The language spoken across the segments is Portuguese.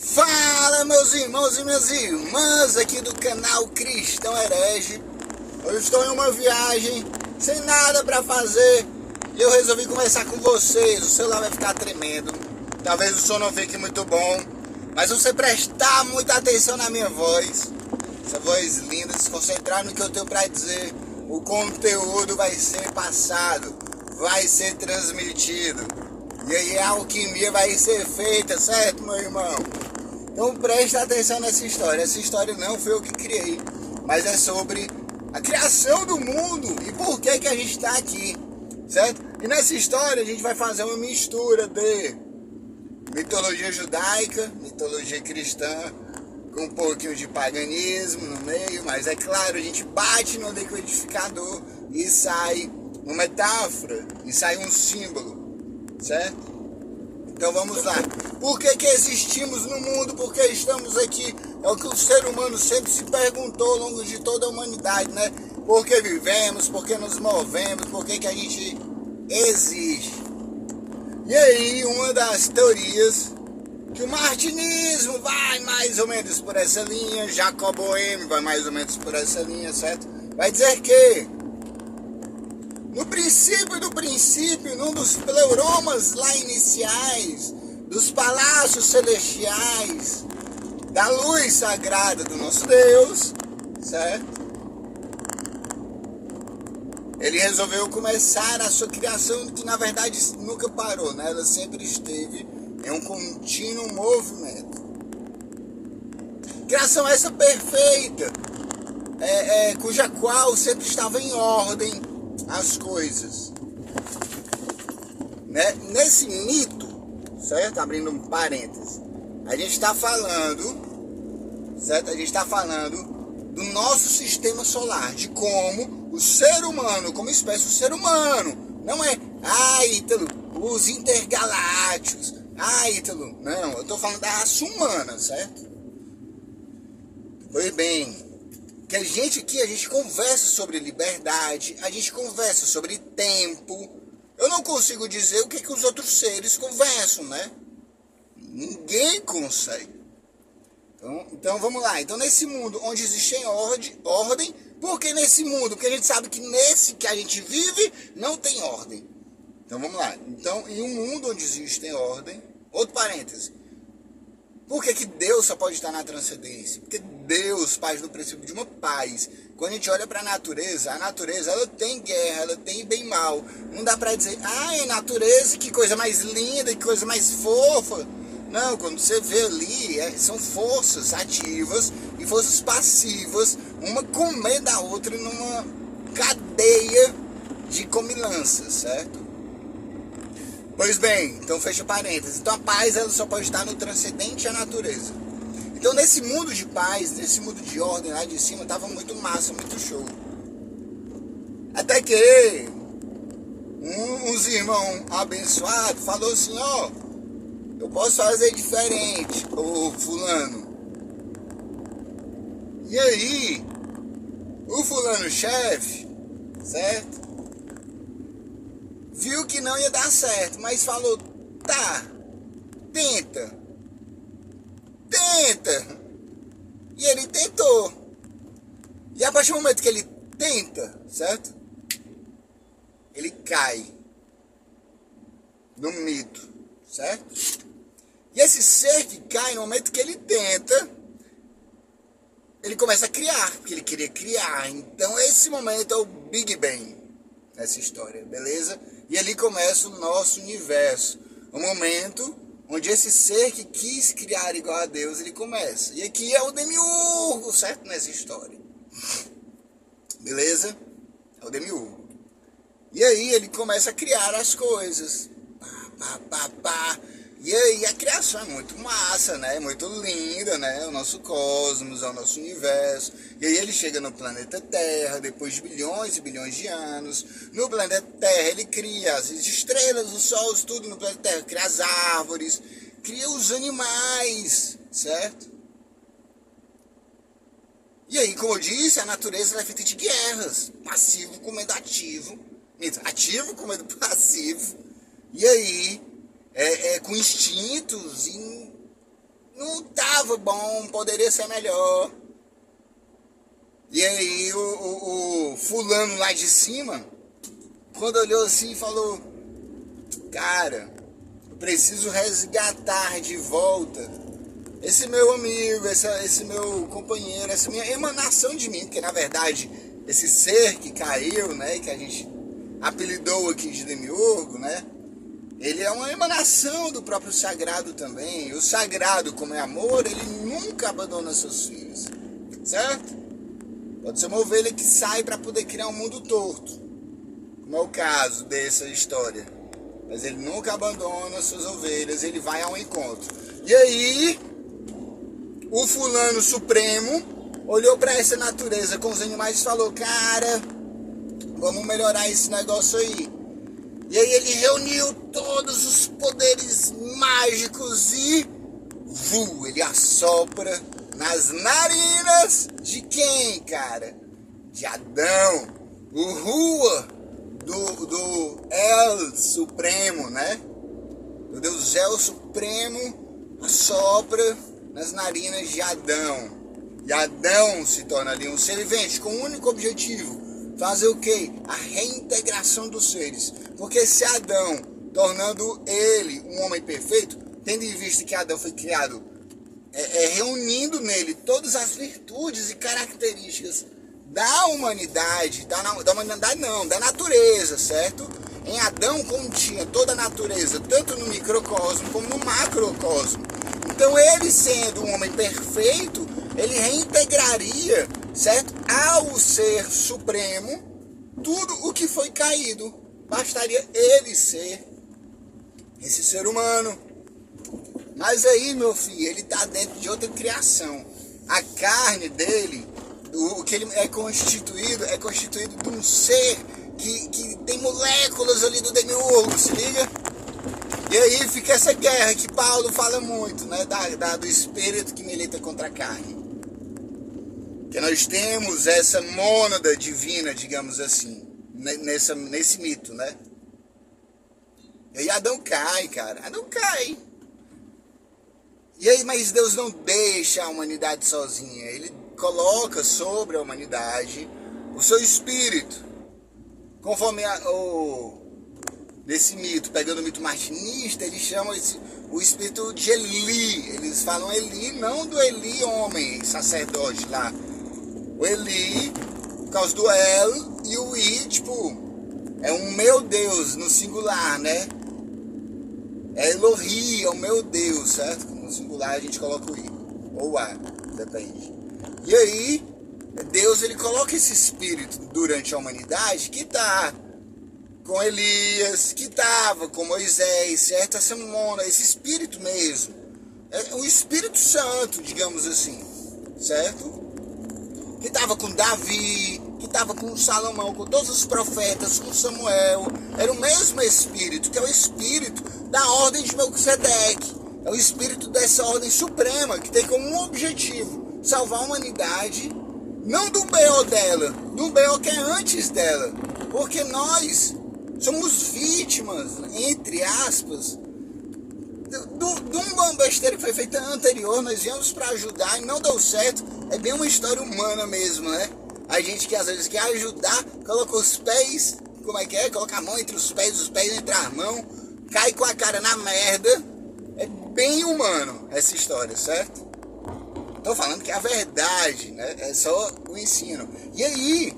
Fala, meus irmãos e minhas irmãs aqui do canal Cristão Herege. Eu estou em uma viagem sem nada para fazer e eu resolvi conversar com vocês. O celular vai ficar tremendo, talvez o som não fique muito bom, mas você prestar muita atenção na minha voz, essa voz linda, se concentrar no que eu tenho para dizer, o conteúdo vai ser passado, vai ser transmitido e aí a alquimia vai ser feita, certo, meu irmão? Então presta atenção nessa história. Essa história não foi eu que criei, mas é sobre a criação do mundo e por que a gente está aqui, certo? E nessa história a gente vai fazer uma mistura de mitologia judaica, mitologia cristã, com um pouquinho de paganismo no meio, mas é claro, a gente bate no liquidificador e sai uma metáfora, e sai um símbolo, certo? Então vamos lá. Por que existimos no mundo? Por que estamos aqui? É o que o ser humano sempre se perguntou ao longo de toda a humanidade, né? Por que vivemos? Por que nos movemos? Por que a gente existe? E aí, uma das teorias, que o martinismo vai mais ou menos por essa linha, Jacob Boehme vai mais ou menos por essa linha, certo? Vai dizer que no princípio do princípio, num dos pleuromas lá iniciais, dos palácios celestiais, da luz sagrada do nosso Deus, certo? Ele resolveu começar a sua criação, que na verdade nunca parou, né? Ela sempre esteve em um contínuo movimento. Criação essa perfeita, cuja qual sempre estava em ordem as coisas, né? Nesse mito, certo? Abrindo um parênteses, a gente está falando, certo? A gente está falando do nosso sistema solar, de como o ser humano, como espécie, o ser humano, não é, Ítalo, os intergalácticos, Ítalo, não, eu estou falando da raça humana, certo? Pois bem, que a gente aqui, a gente conversa sobre liberdade, a gente conversa sobre tempo. Eu não consigo dizer o que os outros seres conversam, né? Ninguém consegue. Então vamos lá. Então nesse mundo onde existe ordem, por que nesse mundo? Porque a gente sabe que nesse que a gente vive não tem ordem. Então vamos lá. Então em um mundo onde existe ordem, outro parêntese, por que Deus só pode estar na transcendência? Porque Deus parte do princípio de uma paz. Quando a gente olha para a natureza ela tem guerra, ela tem bem e mal. Não dá para dizer, natureza, que coisa mais linda, que coisa mais fofa. Não, quando você vê ali, são forças ativas e forças passivas, uma comendo a outra numa cadeia de comilanças, certo? Pois bem, então fecha parênteses. Então a paz ela só pode estar no transcendente à natureza. Então nesse mundo de paz, nesse mundo de ordem lá de cima, tava muito massa, muito show. Até que uns irmãos abençoados falou assim, eu posso fazer diferente, ô fulano. E aí, o fulano chefe, certo? Viu que não ia dar certo, mas falou, tá, tenta. E ele tentou. E a partir do momento que ele tenta, certo? Ele cai no mito, certo? E esse ser que cai, no momento que ele tenta, ele começa a criar, porque ele queria criar. Então esse momento é o Big Bang nessa história, beleza? E ali começa o nosso universo, o momento onde esse ser que quis criar igual a Deus, ele começa. E aqui é o demiurgo, certo? Nessa história. Beleza? É o demiurgo. E aí ele começa a criar as coisas. E aí a criação é muito massa, né? Muito linda, né? O nosso cosmos, o nosso universo. E aí ele chega no planeta Terra, depois de bilhões e bilhões de anos. No planeta Terra ele cria as estrelas, os sols, tudo no planeta Terra. Cria as árvores, cria os animais, certo? E aí, como eu disse, a natureza é feita de guerras. Passivo comendo ativo. Ativo comendo passivo. E aí, com instintos não tava bom, poderia ser melhor. E aí o fulano lá de cima, quando olhou assim, falou: cara, eu preciso resgatar de volta esse meu amigo, esse meu companheiro, essa minha emanação de mim, porque na verdade esse ser que caiu, né, que a gente apelidou aqui de Demiurgo, né, ele é uma emanação do próprio sagrado também. O sagrado, como é amor, ele nunca abandona seus filhos, certo? Pode ser uma ovelha que sai para poder criar um mundo torto, como é o caso dessa história. Mas ele nunca abandona suas ovelhas, ele vai ao encontro. E aí, o fulano supremo olhou para essa natureza com os animais e falou: cara, vamos melhorar esse negócio aí. E aí ele reuniu todos os poderes mágicos e ele assopra nas narinas de quem, cara? De Adão. O Rua do El Supremo, né? O Deus El Supremo assopra nas narinas de Adão. E Adão se torna ali um ser vivente com um único objetivo: fazer o quê? A reintegração dos seres. Porque se Adão, tornando ele um homem perfeito, tendo em vista que Adão foi criado reunindo nele todas as virtudes e características da humanidade, da humanidade não, da natureza, certo? Em Adão continha toda a natureza, tanto no microcosmo como no macrocosmo. Então ele, sendo um homem perfeito, ele reintegraria, certo, ao ser supremo tudo o que foi caído. Bastaria ele ser esse ser humano. Mas aí, meu filho, ele está dentro de outra criação. A carne dele, o que ele é constituído de um ser que tem moléculas ali do demiurgo, se liga? E aí fica essa guerra que Paulo fala muito, né, do espírito que milita contra a carne. Que nós temos essa mônada divina, digamos assim, nesse mito, né? E aí Adão cai, cara. Adão cai. E aí, mas Deus não deixa a humanidade sozinha. Ele coloca sobre a humanidade o seu espírito. Conforme desse mito, pegando o mito martinista, eles chamam o espírito de Eli. Eles falam Eli, não do Eli homem, sacerdote lá. O Eli, por causa do El, e o I, tipo, é um meu Deus, no singular, né? É Elohi, é o meu Deus, certo? No singular a gente coloca o I, ou o A, depende. E aí, Deus, ele coloca esse espírito durante a humanidade que tá com Elias, que tava com Moisés, certo? Essa mona, esse espírito mesmo. É o Espírito Santo, digamos assim, certo? Que estava com Davi, que estava com Salomão, com todos os profetas, com Samuel. Era o mesmo Espírito, que é o Espírito da ordem de Melquisedeque. É o Espírito dessa ordem suprema, que tem como um objetivo salvar a humanidade, não do BO dela, do BO que é antes dela. Porque nós somos vítimas, entre aspas, de uma besteira que foi feita anterior. Nós viemos para ajudar e não deu certo. É bem uma história humana mesmo, né? A gente que às vezes quer ajudar, coloca os pés, como é que é? Coloca a mão entre os pés entre as mãos, cai com a cara na merda. É bem humano essa história, certo? Tô falando que é a verdade, né? É só o ensino. E aí,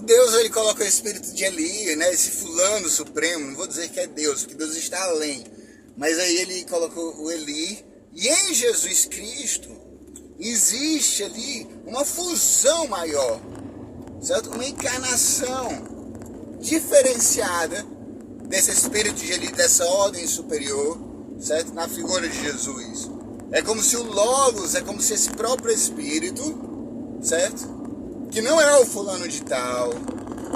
Deus, ele coloca o espírito de Eli, né? Esse fulano supremo, não vou dizer que é Deus, porque Deus está além. Mas aí ele colocou o Eli, e em Jesus Cristo existe ali uma fusão maior, certo? Uma encarnação diferenciada desse espírito de Eli, dessa ordem superior, certo? Na figura de Jesus. É como se o Logos, é como se esse próprio espírito, certo? Que não é o fulano de tal,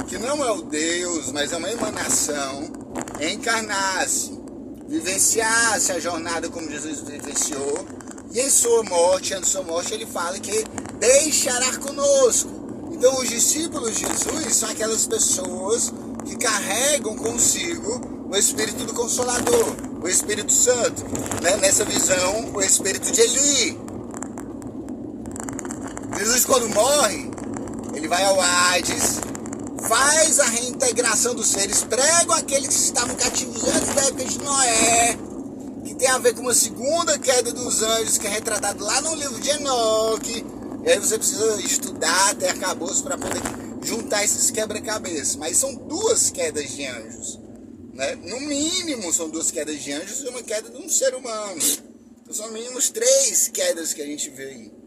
que não é o Deus, mas é uma emanação, encarnasse, vivenciasse a jornada como Jesus vivenciou, e em sua morte, antes de sua morte, ele fala que deixará conosco. Então os discípulos de Jesus são aquelas pessoas que carregam consigo o Espírito do Consolador, o Espírito Santo, né? Nessa visão, o Espírito de Eli. Jesus, quando morre, ele vai ao Hades, faz a reintegração dos seres, prega aqueles que estavam cativos antes da época de Noé, que tem a ver com uma segunda queda dos anjos, que é retratado lá no livro de Enoque. E aí você precisa estudar até acabouço para poder juntar esses quebra-cabeças. Mas são duas quedas de anjos, né? No mínimo são duas quedas de anjos e uma queda de um ser humano. Então são no mínimo 3 quedas que a gente vê aí.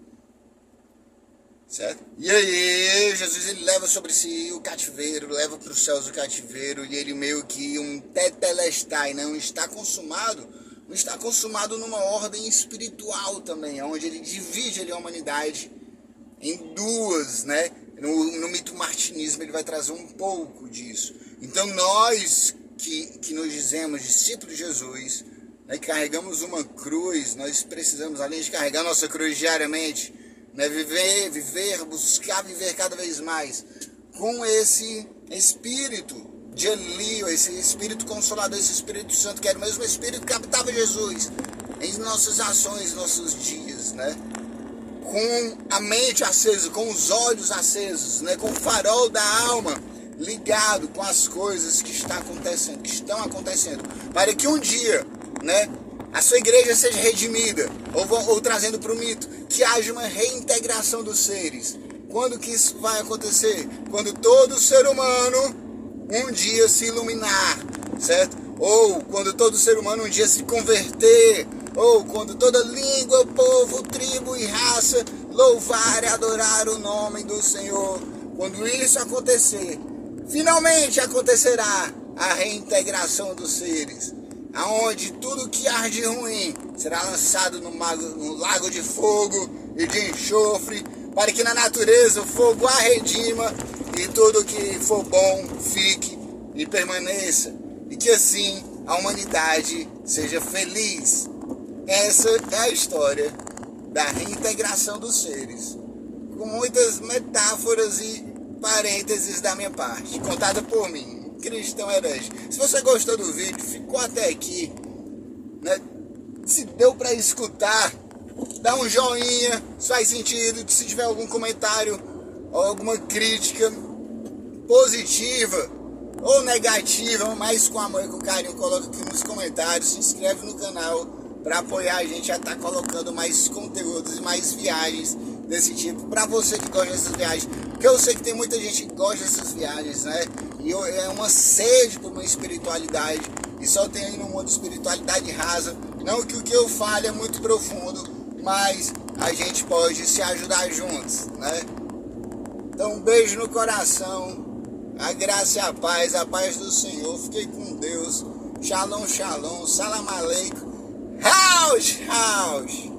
Certo? E aí Jesus, ele leva sobre si o cativeiro, leva para os céus o cativeiro, e ele meio que um tetelestai, não está consumado, não está consumado numa ordem espiritual também, onde ele divide ali a humanidade em duas, né? No mito martinismo ele vai trazer um pouco disso. Então nós que nos dizemos discípulos de Jesus, né, que carregamos uma cruz, nós precisamos, além de carregar nossa cruz diariamente, né, viver, buscar viver cada vez mais com esse espírito de Eli, esse espírito consolador, esse Espírito Santo, que era o mesmo espírito que habitava Jesus em nossas ações, nossos dias, né? Com a mente acesa, com os olhos acesos, né? Com o farol da alma ligado com as coisas que estão acontecendo, para que um dia, né, a sua igreja seja redimida, ou trazendo para o mito, que haja uma reintegração dos seres. Quando que isso vai acontecer? Quando todo ser humano um dia se iluminar, certo? Ou quando todo ser humano um dia se converter, ou quando toda língua, povo, tribo e raça louvar e adorar o nome do Senhor. Quando isso acontecer, finalmente acontecerá a reintegração dos seres, aonde tudo que arde ruim será lançado no lago de fogo e de enxofre, para que na natureza o fogo a redima e tudo que for bom fique e permaneça, e que assim a humanidade seja feliz. Essa é a história da reintegração dos seres, com muitas metáforas e parênteses da minha parte, contada por mim, cristão herege. Se você gostou do vídeo, ficou até aqui, né? Se deu para escutar, dá um joinha, se faz sentido. Se tiver algum comentário ou alguma crítica positiva ou negativa, mas com amor e com carinho, coloca aqui nos comentários. Se inscreve no canal para apoiar a gente a estar colocando mais conteúdos e mais viagens desse tipo, para você que gosta dessas viagens, porque eu sei que tem muita gente que gosta dessas viagens, né? E é uma sede por uma espiritualidade, e só tem aí no mundo espiritualidade rasa. Não que o que eu falo é muito profundo, mas a gente pode se ajudar juntos, né? Então um beijo no coração, a graça e a paz do Senhor. Fiquei com Deus. Shalom, shalom, salam aleikum, house.